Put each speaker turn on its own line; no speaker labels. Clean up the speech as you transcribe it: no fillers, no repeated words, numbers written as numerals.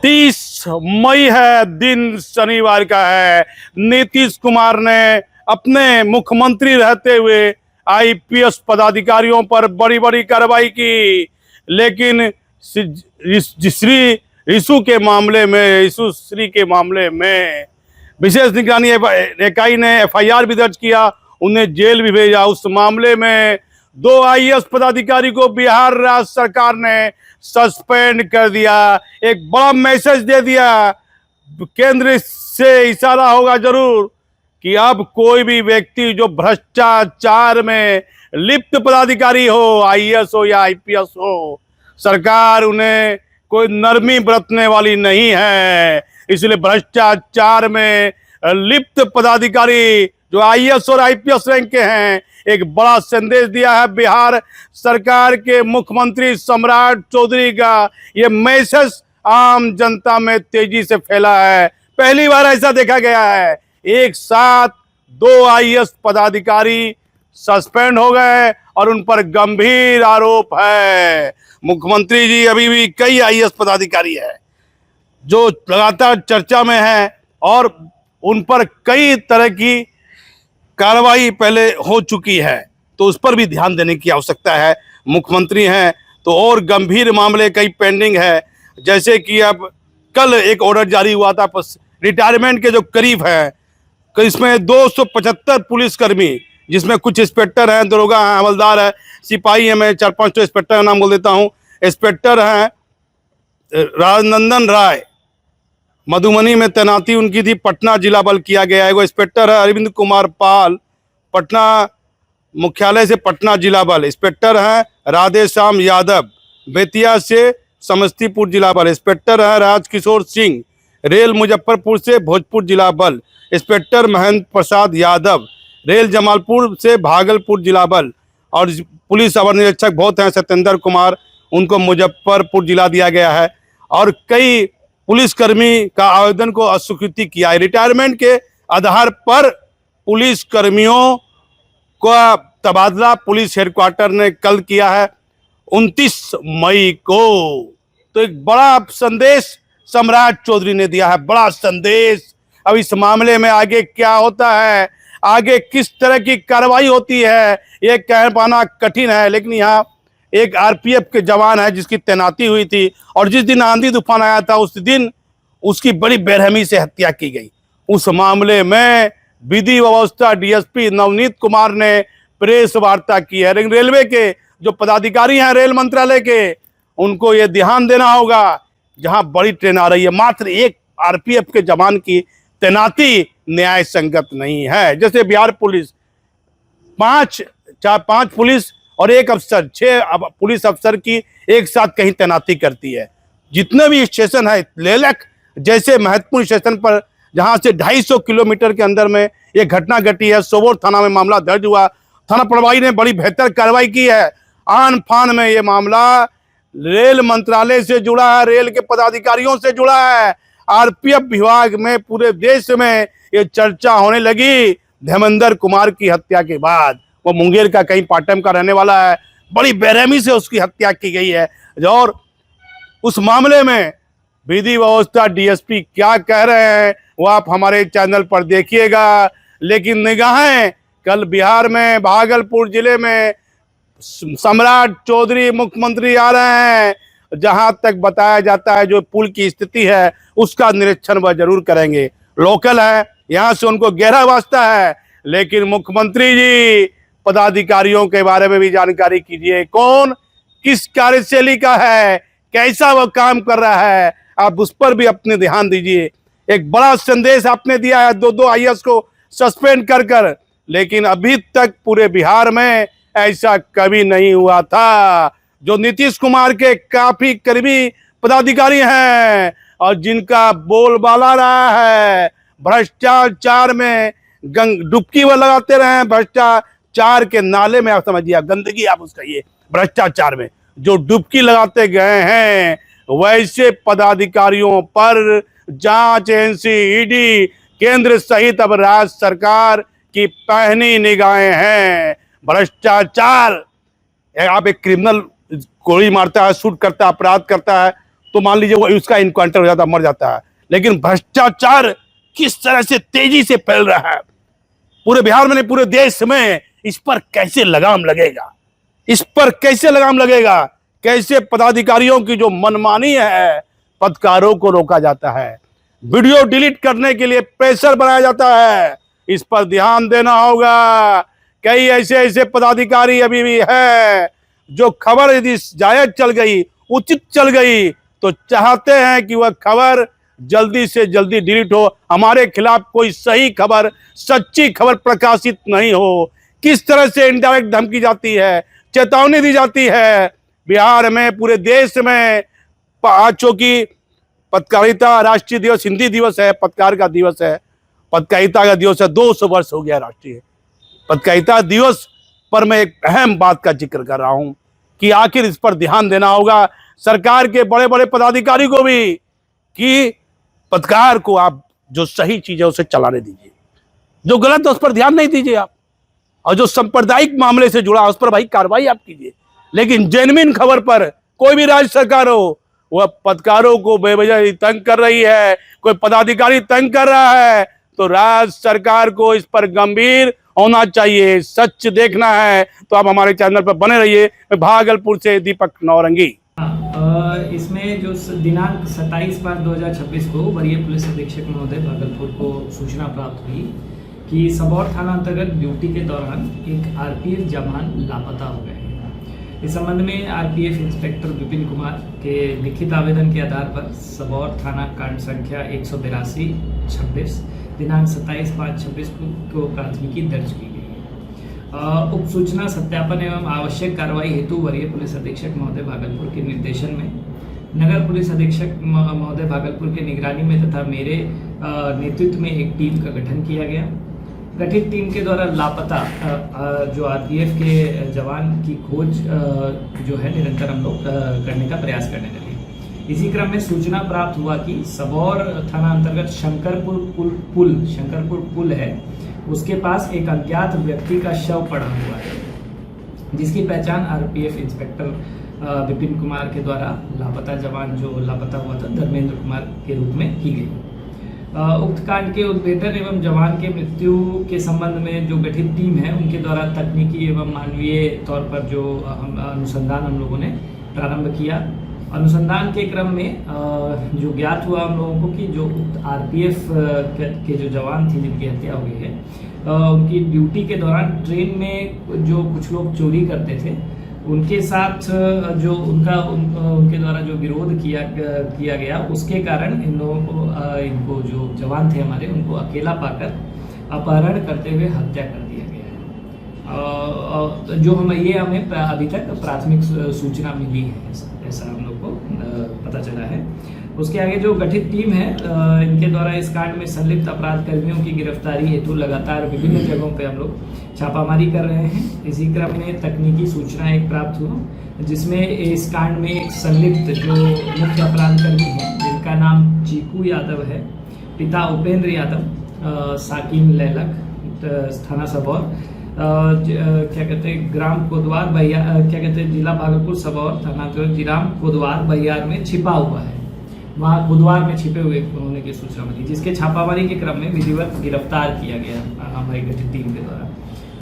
30 मई है, दिन शनिवार का है। नीतीश कुमार ने अपने मुख्यमंत्री रहते हुए आईपीएस पदाधिकारियों पर बड़ी बड़ी कार्रवाई की, लेकिन श्री ऋषु के मामले में, ऋषु श्री के मामले में विशेष निगरानी इकाई ने एफआईआर भी दर्ज किया, उन्हें जेल भी भेजा। उस मामले में 2 आईएएस पदाधिकारी को बिहार राज्य सरकार ने सस्पेंड कर दिया। एक बड़ा मैसेज दे दिया, केंद्र से इशारा होगा जरूर कि अब कोई भी व्यक्ति जो भ्रष्टाचार में लिप्त पदाधिकारी हो, आईएएस हो या आईपीएस हो, सरकार उन्हें कोई नरमी बरतने वाली नहीं है। इसलिए भ्रष्टाचार में लिप्त पदाधिकारी जो आईएएस और आईपीएस रैंक के हैं, एक बड़ा संदेश दिया है बिहार सरकार के मुख्यमंत्री सम्राट चौधरी का। ये मैसेज आम जनता में तेजी से फैला है। पहली बार ऐसा देखा गया है, एक साथ 2 आईएएस पदाधिकारी सस्पेंड हो गए और उन पर गंभीर आरोप है। मुख्यमंत्री जी अभी भी कई आईएएस पदाधिकारी है जो लगातार चर्चा में है और उन पर कई तरह की कार्रवाई पहले हो चुकी है, तो उस पर भी ध्यान देने की आवश्यकता है। मुख्यमंत्री हैं तो और गंभीर मामले कई पेंडिंग है, जैसे कि अब कल एक ऑर्डर जारी हुआ था रिटायरमेंट के जो करीब हैं, इसमें 275 पुलिसकर्मी, जिसमें कुछ इंस्पेक्टर हैं, दरोगा हैं, हवलदार है, सिपाही हैं। मैं 4-5 इंस्पेक्टर का नाम बोल देता हूँ। इंस्पेक्टर हैं राजनंदन राय, मधुबनी में तैनाती उनकी थी, पटना जिला बल किया गया है। वो इंस्पेक्टर है अरविंद कुमार पाल, पटना मुख्यालय से पटना जिला बल। इंस्पेक्टर हैं राधेश्याम यादव, बेतिया से समस्तीपुर जिला बल। इंस्पेक्टर हैं राजकिशोर सिंह, रेल मुजफ्फरपुर से भोजपुर जिला बल। इंस्पेक्टर महेंद्र प्रसाद यादव, रेल जमालपुर से भागलपुर जिला बल। और पुलिस अवर निरीक्षक बहुत हैं सत्येंद्र कुमार, उनको मुजफ्फरपुर जिला दिया गया है। और कई पुलिसकर्मी का आवेदन को अस्वीकृति किया है। रिटायरमेंट के आधार पर पुलिसकर्मियों का तबादला पुलिस हेडक्वार्टर ने कल किया है 29 मई को। तो एक बड़ा संदेश सम्राट चौधरी ने दिया है, बड़ा संदेश। अब इस मामले में आगे क्या होता है, आगे किस तरह की कार्रवाई होती है, ये कह पाना कठिन है। लेकिन यहाँ एक आरपीएफ के जवान है जिसकी तैनाती हुई थी और जिस दिन आंधी तूफान आया था उस दिन उसकी बड़ी बेरहमी से हत्या की गई। उस मामले में विधि व्यवस्था डीएसपी नवनीत कुमार ने प्रेस वार्ता की है। रेलवे के जो पदाधिकारी हैं रेल मंत्रालय के, उनको ये ध्यान देना होगा, जहां बड़ी ट्रेन आ रही है, मात्र एक आरपीएफ के जवान की तैनाती न्याय संगत नहीं है। जैसे बिहार पुलिस 5 पुलिस और 1 अफसर, 6 पुलिस अफसर की एक साथ कहीं तैनाती करती है। जितने भी स्टेशन है, लेलक जैसे महत्वपूर्ण स्टेशन पर जहां से 250 किलोमीटर के अंदर में ये घटना घटी है, सोबोर थाना में मामला दर्ज हुआ। थाना प्रभारी ने बड़ी बेहतर कार्रवाई की है। आन फान में ये मामला रेल मंत्रालय से जुड़ा है, रेल के पदाधिकारियों से जुड़ा है। आरपीएफ विभाग में पूरे देश में ये चर्चा होने लगी धर्मेंद्र कुमार की हत्या के बाद। वो मुंगेर का कहीं पाटम का रहने वाला है, बड़ी बेरहमी से उसकी हत्या की गई है। और उस मामले में विधि व्यवस्था डीएसपी क्या कह रहे हैं वो आप हमारे चैनल पर देखिएगा। लेकिन निगाहें कल बिहार में भागलपुर जिले में सम्राट चौधरी मुख्यमंत्री आ रहे हैं, जहां तक बताया जाता है जो पुल की स्थिति है उसका निरीक्षण वह जरूर करेंगे। लोकल है, यहां से उनको गहरा वास्ता है। लेकिन मुख्यमंत्री जी पदाधिकारियों के बारे में भी जानकारी कीजिए, कौन किस कार्यशैली का है, कैसा वह काम कर रहा है, आप उस पर भी अपने ध्यान दीजिए। एक बड़ा संदेश आपने दिया है 2 आईएएस को सस्पेंड कर, लेकिन अभी तक पूरे बिहार में ऐसा कभी नहीं हुआ था। जो नीतीश कुमार के काफी करीबी पदाधिकारी हैं और जिनका बोलबाला रहा है, भ्रष्टाचार में डुबकी वो लगाते रहे, भ्रष्टाचार के नाले में, आप समझिए, गंदगी आप उसका ये भ्रष्टाचार में जो डुबकी लगाते गए हैं, वैसे पदाधिकारियों पर जांच एजेंसी ईडी केंद्र सहित अब राज्य सरकार की पैनी निगाहें हैं। भ्रष्टाचार, आप एक क्रिमिनल गोली मारता है, शूट करता है, अपराध करता है, तो मान लीजिए वो उसका इनकाउंटर हो जाता, मर जाता है। लेकिन भ्रष्टाचार किस तरह से तेजी से फैल रहा है पूरे बिहार में नहीं पूरे देश में, इस पर कैसे लगाम लगेगा, इस पर कैसे लगाम लगेगा? कैसे पदाधिकारियों की जो मनमानी है, पत्रकारों को रोका जाता है, वीडियो डिलीट करने के लिए प्रेशर बनाया जाता है, इस पर ध्यान देना होगा। कई ऐसे ऐसे पदाधिकारी अभी भी है जो खबर यदि जायज चल गई, उचित चल गई, तो चाहते हैं कि वह खबर जल्दी से जल्दी डिलीट हो, हमारे खिलाफ कोई सही खबर, सच्ची खबर प्रकाशित नहीं हो। किस तरह से इनडायरेक्ट धमकी जाती है, चेतावनी दी जाती है। बिहार में, पूरे देश में आज चूंकि पत्रकारिता राष्ट्रीय दिवस, हिंदी दिवस है, पत्रकार का दिवस है, पत्रकारिता का दिवस है, 200 वर्ष हो गया राष्ट्रीय पत्रकारिता दिवस पर मैं एक अहम बात का जिक्र कर रहा हूं कि आखिर इस पर ध्यान देना होगा सरकार के बड़े बड़े पदाधिकारी को भी, कि पत्रकार को आप जो सही चीज है उसे चलाने दीजिए, जो गलत है उस पर ध्यान नहीं दीजिए आप, और जो सांप्रदायिक मामले से जुड़ा उस पर भाई कार्रवाई आप कीजिए। लेकिन जेन्युइन खबर पर कोई भी राज्य सरकार हो, वह पत्रकारों को बेवजह तंग कर रही है, कोई पदाधिकारी तंग कर रहा है, तो राज्य सरकार को इस पर गंभीर होना चाहिए। सच देखना है तो आप हमारे चैनल पर बने रहिए। मैं भागलपुर से दीपक नौरंगी।
इसमें जो दिनांक 27/5/2026 को वरीय पुलिस अधीक्षक महोदय भागलपुर को सूचना प्राप्त हुई कि सबौर थाना अंतर्गत ड्यूटी के दौरान एक आरपीएफ जवान लापता हो गए हैं। इस संबंध में आरपीएफ इंस्पेक्टर विपिन कुमार के लिखित आवेदन के आधार पर सबौर थाना कांड संख्या 182/26 दिनांक 27/5/26 को प्राथमिकी दर्ज की गई है। उक्त सूचना सत्यापन एवं आवश्यक कार्रवाई हेतु वरीय पुलिस अधीक्षक महोदय भागलपुर के निर्देशन में नगर पुलिस अधीक्षक महोदय भागलपुर के निगरानी में तथा मेरे नेतृत्व में एक टीम का गठन किया गया। गठित टीम के द्वारा लापता जो आरपीएफ के जवान की खोज जो है निरंतर हम लोग करने का प्रयास करने लगे। इसी क्रम में सूचना प्राप्त हुआ कि सबौर थाना अंतर्गत शंकरपुर पुल है, उसके पास एक अज्ञात व्यक्ति का शव पड़ा हुआ है, जिसकी पहचान आरपीएफ इंस्पेक्टर विपिन कुमार के द्वारा लापता जवान जो लापता हुआ था धर्मेंद्र कुमार के रूप में की गई। उक्त कांड के उद्भेदन एवं जवान के मृत्यु के संबंध में जो गठित टीम है उनके द्वारा तकनीकी एवं मानवीय तौर पर जो अनुसंधान हम लोगों ने प्रारंभ किया। अनुसंधान के क्रम में जो ज्ञात हुआ हम लोगों को कि जो आरपीएफ के जो जवान थे जिनकी हत्या हो गई है, उनकी ड्यूटी के दौरान ट्रेन में जो कुछ लोग चोरी करते थे, उनके साथ जो उनके द्वारा जो विरोध किया गया, उसके कारण इन लोगों को इनको जो जवान थे हमारे, उनको अकेला पाकर अपहरण करते हुए हत्या कर दिया गया है। जो हमें अभी तक प्राथमिक सूचना मिली है, ऐसा हम लोग को पता चला है। उसके आगे जो गठित टीम है इनके द्वारा इस कांड में संलिप्त अपराध कर्मियों की गिरफ्तारी हेतु लगातार विभिन्न जगहों पे हम लोग छापामारी कर रहे हैं। इसी क्रम में तकनीकी सूचना एक प्राप्त हुआ जिसमें इस कांड में एक संलिप्त जो मुख्य अपराध कर्मी है जिनका नाम चीकू यादव है, पिता उपेंद्र यादव, साकिन लैलक, थाना सबौर, क्या कहते हैं ग्राम कोदवार बहियार, क्या कहते हैं जिला भागलपुर सबौर थाना ग्राम कोदवार बहियार में छिपा हुआ है। वहाँ बुधवार में छिपे हुए होने की सूचना मिली, जिसके छापामारी के क्रम में विधिवत गिरफ्तार किया गया हमारी गठित टीम के द्वारा।